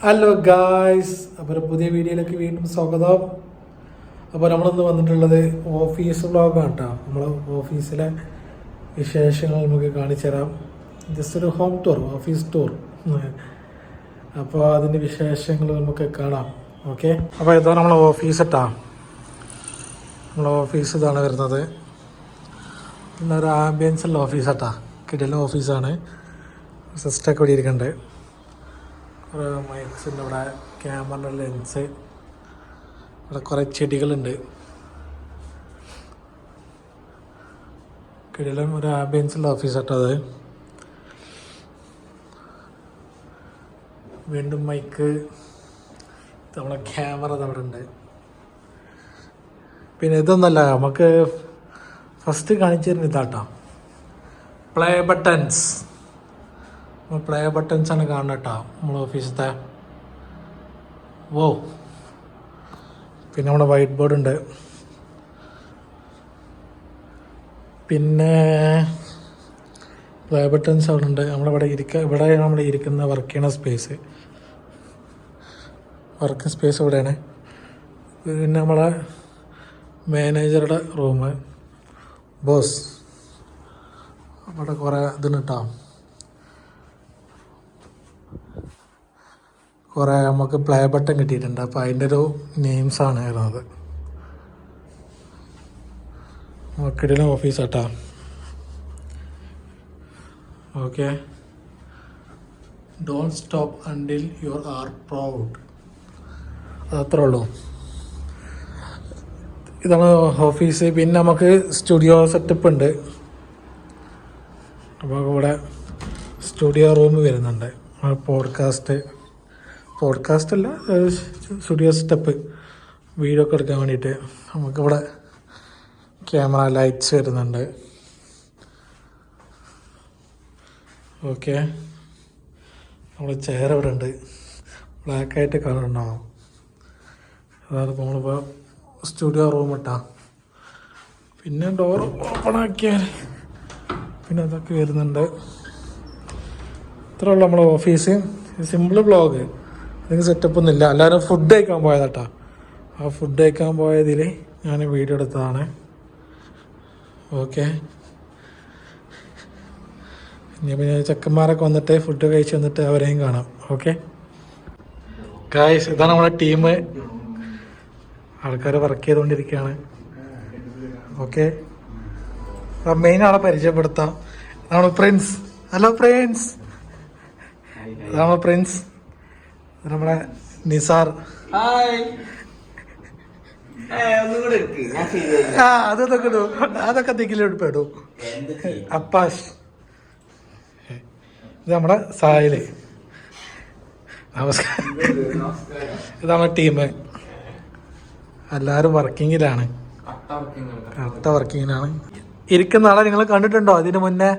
Hello guys, അപ്പോൾ ഒരു പുതിയ വീഡിയോയിലേക്ക് വീണ്ടും സ്വാഗതം. അപ്പോൾ നമ്മളിന്ന് വന്നിട്ടുള്ളത് ഓഫീസ് വ്ളോഗാണ് കേട്ടോ. നമ്മൾ ഓഫീസിലെ വിശേഷങ്ങൾ നമുക്ക് കാണിച്ചു തരാം. ജസ്റ്റ് ഒരു ഹോം ടൂർ, ഓഫീസ് ടൂർ. അപ്പോൾ അതിൻ്റെ വിശേഷങ്ങൾ നമുക്ക് കാണാം. ഓക്കെ, അപ്പോൾ ഇതാണ് നമ്മളെ ഓഫീസ് കേട്ടോ. നമ്മളെ ഓഫീസ് ഇതാണ് വരുന്നത്. ഇന്നൊരു ആംബിയൻസ് ഉള്ള ഓഫീസ് കേട്ടോ. കിടലൻ ഓഫീസാണ്. സിസ്റ്റമൊക്കെ ഇവിടെ ഇരിക്കുന്നുണ്ട്. കുറേ മൈക്സിൻ്റെ ഇവിടെ, ക്യാമറ ലെൻസ്, ഇവിടെ കുറേ ചെടികളുണ്ട്. കിടലൻ ഒരു ആംബിയൻസുള്ള ഓഫീസ് കേട്ടോ അത്. വീണ്ടും മൈക്ക്, നമ്മളെ ക്യാമറ അവിടെ ഉണ്ട്. പിന്നെ ഇതൊന്നല്ല, നമുക്ക് ഫസ്റ്റ് കാണിച്ചു തരുന്ന ഇതാട്ടോ, പ്ലേ ബട്ടൺസ്. പ്ലേ ബട്ടൺസ് ആണ് കാണുന്നത് കേട്ടോ നമ്മളെ ഓഫീസത്തെ. പിന്നെ നമ്മുടെ വൈറ്റ് ബോർഡ് ഉണ്ട്. പിന്നെ പ്ലേ ബട്ടൺസ് അവിടെ ഉണ്ട്. നമ്മളിവിടെ ഇവിടെ നമ്മൾ ഇരിക്കുന്ന വർക്ക് ചെയ്യണ സ്പേസ്, വർക്ക് സ്പേസ് ഇവിടെയാണ്. പിന്നെ നമ്മളെ മാനേജറുടെ റൂം, ബോസ്, അവിടെ കുറേ ഇതുണ്ട് കേട്ടോ. കുറേ നമുക്ക് പ്ലേ ബട്ടൺ കിട്ടിയിട്ടുണ്ട്. അപ്പോൾ അതിൻ്റെ ഒരു നെയിംസാണ് വരുന്നത്. മക്കിടിലെ ഓഫീസ് കേട്ടോ. Okay, don't stop until you are proud. അതത്രേ ഉള്ളൂ. ഇതാണ് ഓഫീസ്. പിന്നെ നമുക്ക് സ്റ്റുഡിയോ സെറ്റപ്പ് ഉണ്ട്. അപ്പോൾ ഇവിടെ സ്റ്റുഡിയോ റൂം വരുന്നുണ്ട്. പോഡ്കാസ്റ്റ് അല്ല, സ്റ്റുഡിയോ സ്റ്റെപ്പ്, വീഡിയോ ഒക്കെ എടുക്കാൻ വേണ്ടിയിട്ട്. നമുക്കിവിടെ ക്യാമറ, ലൈറ്റ്സ് വരുന്നുണ്ട്. ഓക്കെ, നമ്മുടെ ചെയർ ഇവിടെ ഉണ്ട്. ബ്ലാക്കായിട്ട് കളർ ഉണ്ടാവും. അതാണ് നമ്മളിപ്പോൾ സ്റ്റുഡിയോ റൂം ഇട്ടാ. പിന്നെ ഡോർ ഓപ്പൺ ആക്കിയാൽ പിന്നെ അതൊക്കെ വരുന്നുണ്ട്. ഇത്രയുള്ള നമ്മളെ ഓഫീസ്. സിമ്പിൾ ബ്ലോഗ്, അതിന് സെറ്റപ്പ് ഒന്നുമില്ല. എല്ലാവരും ഫുഡ് കഴിക്കാൻ പോയതാട്ടാ. ആ ഫുഡ് കഴിക്കാൻ പോയതിൽ ഞാൻ വീഡിയോ എടുത്തതാണ്. ഓക്കെ, ഇനിയിപ്പോൾ ഞാൻ ചെക്കന്മാരൊക്കെ വന്നിട്ട് ഫുഡ് കഴിച്ച് വന്നിട്ട് അവരെയും കാണാം. ഓക്കെ ഗായ്സ്, ഇതാണ് നമ്മുടെ ടീം. ആൾക്കാർ വർക്ക് ചെയ്തുകൊണ്ടിരിക്കുകയാണ്. ഓക്കെ, മെയിൻ ആളെ പരിചയപ്പെടുത്താം. ഇതാണ് പ്രിൻസ്. Hello Prince. ഇതാണ് പ്രിൻസ്. നമ്മളെ നിസാർ. അതൊക്കെ തിക്കിലെടുപ്പെടും. അപ്പാഷ്. ഇത് നമ്മുടെ സായില്. നമസ്കാരം. ഇതാണ് ടീം. എല്ലാവരും വർക്കിങ്ങിലാണ്. കറക്റ്റ വർക്കിങ്ങിലാണ്. ഇരിക്കുന്ന ആളെ നിങ്ങൾ കണ്ടിട്ടുണ്ടോ ഇതിനു മുന്നേ?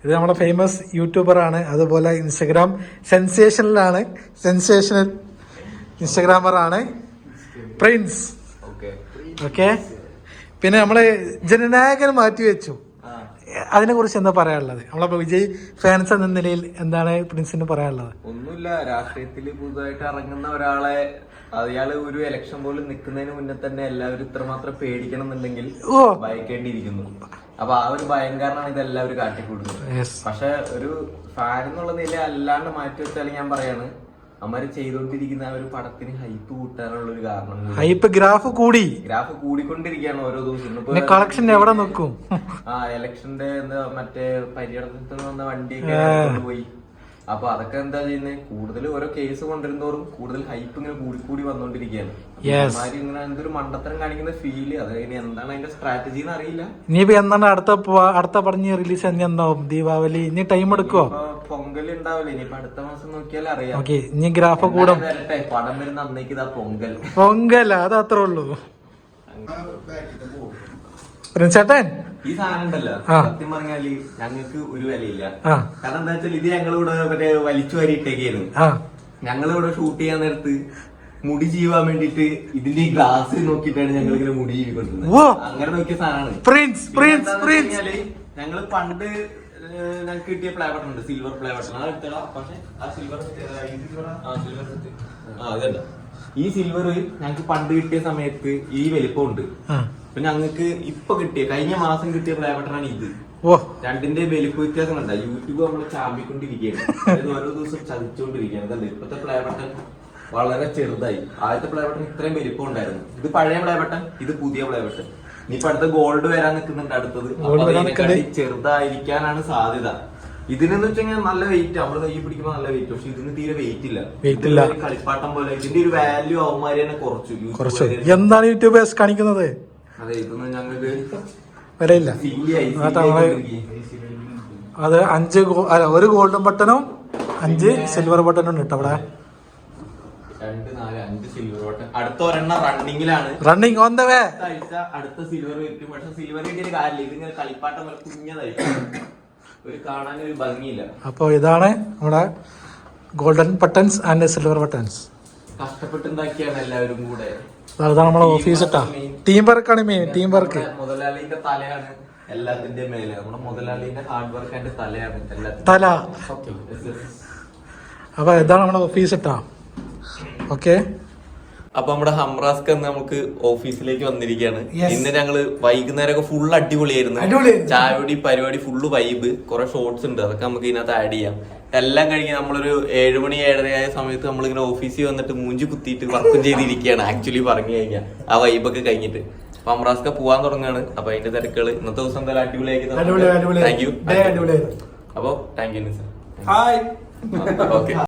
ഇത് നമ്മുടെ ഫേമസ് യൂട്യൂബറാണ്. അതുപോലെ ഇൻസ്റ്റഗ്രാം സെൻസേഷണൽ ഇൻസ്റ്റഗ്രാമറാണ് പ്രിൻസ്. ഓക്കെ, പിന്നെ നമ്മള് ജനനായകൻ മാറ്റി വെച്ചു. അതിനെ കുറിച്ച് എന്താ പറയാനുള്ളത്? നമ്മളെ വിജയ് ഫാൻസ് എന്ന നിലയിൽ എന്താണ് പ്രിൻസിന് പറയാനുള്ളത്? ഒന്നുമില്ല, രാഷ്ട്രീയത്തിൽ പുതുതായിട്ട് ഇറങ്ങുന്ന ഒരാളെ അയാള് ഒരു ഇലക്ഷൻ പോലും നിൽക്കുന്നതിന് മുന്നേ തന്നെ എല്ലാവരും ഇത്രമാത്രം പേടിക്കണം എന്നുണ്ടെങ്കിൽ ഭയക്കേണ്ടിയിരിക്കുന്നു. അപ്പൊ ആ ഒരു ഭയം കാരണമാണ് ഇതെല്ലാവരും കാട്ടിക്കൂടുന്നത്. പക്ഷെ ഒരു ഫാൻ എന്നുള്ള നില അല്ലാണ്ട് മാറ്റി വെച്ചാൽ ഞാൻ പറയാണ്, അമ്മര് ചെയ്തോണ്ടിരിക്കുന്ന ആ ഒരു പടത്തിന് ഹൈപ്പ് കൂട്ടാനുള്ള ഒരു കാരണം. ഹൈപ്പ് ഗ്രാഫ് കൂടിക്കൊണ്ടിരിക്കുകയാണ് ഓരോ ദിവസം. കളക്ഷൻ എവിടെ നോക്കും? ഇലക്ഷന്റെ മറ്റേ പര്യടനത്തിൽ വന്ന വണ്ടിയൊക്കെ കൊണ്ടുപോയി. അപ്പൊ അതൊക്കെ എന്താ ചെയ്യുന്നത്? കൂടുതൽ ഓരോ കേസ് കൊണ്ടുവരുന്നതോറും കൂടുതൽ ഹൈപ്പ് ഇങ്ങനെ കൂടി വന്നോണ്ടിരിക്കുകയാണ്. ഇങ്ങനെ എന്തൊരു മണ്ടത്തരം കാണിക്കുന്ന ഫീല്. അത് എന്താണ് അതിന്റെ സ്ട്രാറ്റജി എന്ന് അറിയില്ല. ഇനിയിപ്പോ എന്താണ് അടുത്ത പറഞ്ഞ് റിലീസ് എന്നാവും? ദീപാവലി ഇനി ടൈം എടുക്കുവോ? പൊങ്കൽ ഉണ്ടാവില്ല. ഇനിയിപ്പോ അടുത്ത മാസം നോക്കിയാൽ അറിയാം. ഓക്കെ, ഇനി ഗ്രാഫ് കൂടും. പടം വരുന്ന അന്നേക്ക് ഇതാ പൊങ്കൽ. അത് അത്രേ ഉള്ളൂ. ചേട്ടൻ ഈ സാധനം ഉണ്ടല്ലോ, സത്യം പറഞ്ഞാല് ഞങ്ങൾക്ക് ഒരു വിലയില്ല. കാരണം എന്താ വെച്ചാൽ ഇത് ഞങ്ങളിവിടെ മറ്റേ വലിച്ചു വാരിയിട്ടേക്കായിരുന്നു. ഞങ്ങളിവിടെ ഷൂട്ട് ചെയ്യാൻ നേരത്ത് മുടി ചെയ്യാൻ വേണ്ടിട്ട് ഇതിന്റെ ഈ ഗ്ലാസ് നോക്കിയിട്ടാണ് ഞങ്ങൾ ഇങ്ങനെ മുടി ജീവിക്കൊണ്ടിരുന്നത്. അങ്ങനെ നോക്കിയ സാധനമാണ്. ഞങ്ങള് പണ്ട് ഞങ്ങൾക്ക് കിട്ടിയ പ്ലേ ബട്ടൺ ഉണ്ട്, സിൽവർ പ്ലേ ബട്ടൺ. അത് എടുത്തടാ. പക്ഷെ ആ സിൽവർ അതല്ല, ഈ സിൽവർ ഞങ്ങൾക്ക് പണ്ട് കിട്ടിയ സമയത്ത് ഈ വലിപ്പം ഉണ്ട്. അപ്പൊ ഞങ്ങൾക്ക് ഇപ്പൊ കിട്ടിയ കഴിഞ്ഞ മാസം കിട്ടിയ പ്ലേ ബട്ടണാണ് ഇത്. രണ്ടിന്റെ വലിപ്പ വ്യത്യാസം കണ്ട. യൂട്യൂബ് നമ്മള് ചാമ്പിക്കൊണ്ടിരിക്കുകയാണ്, അതായത് ഓരോ ദിവസം ചതിച്ചുകൊണ്ടിരിക്കുകയാണ്. അതല്ല, ഇപ്പത്തെ പ്ലേ ബട്ടൺ വളരെ ചെറുതായി. ആദ്യത്തെ പ്ലേ ബട്ടൺ ഇത്രയും വലിപ്പം ഉണ്ടായിരുന്നു. ഇത് പഴയ പ്ലേ ബട്ടൺ, ഇത് പുതിയ പ്ലേ ബട്ടൺ. ഇനിയിപ്പോ അടുത്ത ഗോൾഡ് വരാൻ നിൽക്കുന്നുണ്ട് അടുത്തത്. ചെറുതായിരിക്കാനാണ് സാധ്യത. ഇതിനെന്ന് വെച്ചാൽ നല്ല വെയിറ്റ്, നമ്മള് കൈ പിടിക്കുമ്പോ നല്ല വെയിറ്റ്. പക്ഷെ ഇതിന് തീരെ വെയിറ്റ് ഇല്ല. കളിപ്പാട്ടം പോലെ. ഇതിന്റെ ഒരു വാല്യൂ അവന്മാര് തന്നെ കുറച്ചു. എന്താണ് യൂട്യൂബേഴ്സ് കാണിക്കുന്നത്? അതെ, ഇതൊന്നും ഞങ്ങൾക്ക് വിലയില്ല. അത് 1 ഗോൾഡൻ ബട്ടണും 5 സിൽവർ ബട്ടണും ഉണ്ട് അവിടെ. 2, 4, 5 സിൽവർ ബട്ടൺ. അടുത്ത ഒരെണ്ണം റണ്ണിങ്ങിലാണ്. Running on the way. അടുത്ത സിൽവർ കിട്ടും. പക്ഷെ സിൽവർ കിട്ടിയ കാര്യമില്ല, ഇതിങ്ങനെ കളിപ്പാട്ടം പോലെ കുഞ്ഞതായിരിക്കും, ഒരു കാണാനൊരു ഭംഗിയില്ല. അപ്പൊ ഇതാണ് നമ്മുടെ golden buttons and silver buttons. കഷ്ടപ്പെട്ടുണ്ടാക്കിയാണ് എല്ലാവരും കൂടെ. അതാണ് നമ്മളെ ഓഫീസ് ഇട്ടാ. ടീം വർക്കാണ് മെയിൻ. ടീം വർക്ക് മുതലാളിന്റെ തലയാണ് എല്ലാത്തിന്റെ മേലെ. നമ്മുടെ മുതലാളിന്റെ ഹാർഡ് വർക്കിന്റെ തലയാണ് തല. അപ്പൊ ഇതാണ് നമ്മുടെ ഓഫീസ് ഇട്ടാ. ഓക്കെ, അപ്പൊ നമ്മുടെ ഹംറാസ്ക നമുക്ക് ഓഫീസിലേക്ക് വന്നിരിക്കുകയാണ്. ഇന്ന് ഞങ്ങള് വൈകുന്നേരമൊക്കെ ഫുൾ അടിപൊളിയായിരുന്നു. ചായപൊടി പരിപാടി ഫുള്ള് വൈബ്. കുറെ ഷോർട്സ് ഉണ്ട്, അതൊക്കെ നമുക്ക് ഇതിനകത്ത് ആഡ് ചെയ്യാം. എല്ലാം കഴിഞ്ഞ് നമ്മളൊരു 7 മണി 7:30 ആയ സമയത്ത് നമ്മളിങ്ങനെ ഓഫീസിൽ വന്നിട്ട് മൂഞ്ചി കുത്തിയിട്ട് വർക്കും ചെയ്തിരിക്കുകയാണ്. ആക്ച്വലി പറഞ്ഞു കഴിഞ്ഞാൽ ആ വൈബൊക്കെ കഴിഞ്ഞിട്ട് അപ്പൊ ഹംറാസ്ക പോവാൻ തുടങ്ങുകയാണ്. അപ്പൊ അതിന്റെ തിരക്കുകൾ ഇന്നത്തെ ദിവസം എന്തായാലും അടിപൊളിയാക്കി. Thank you. അപ്പൊ താങ്ക് യു. ഓക്കെ.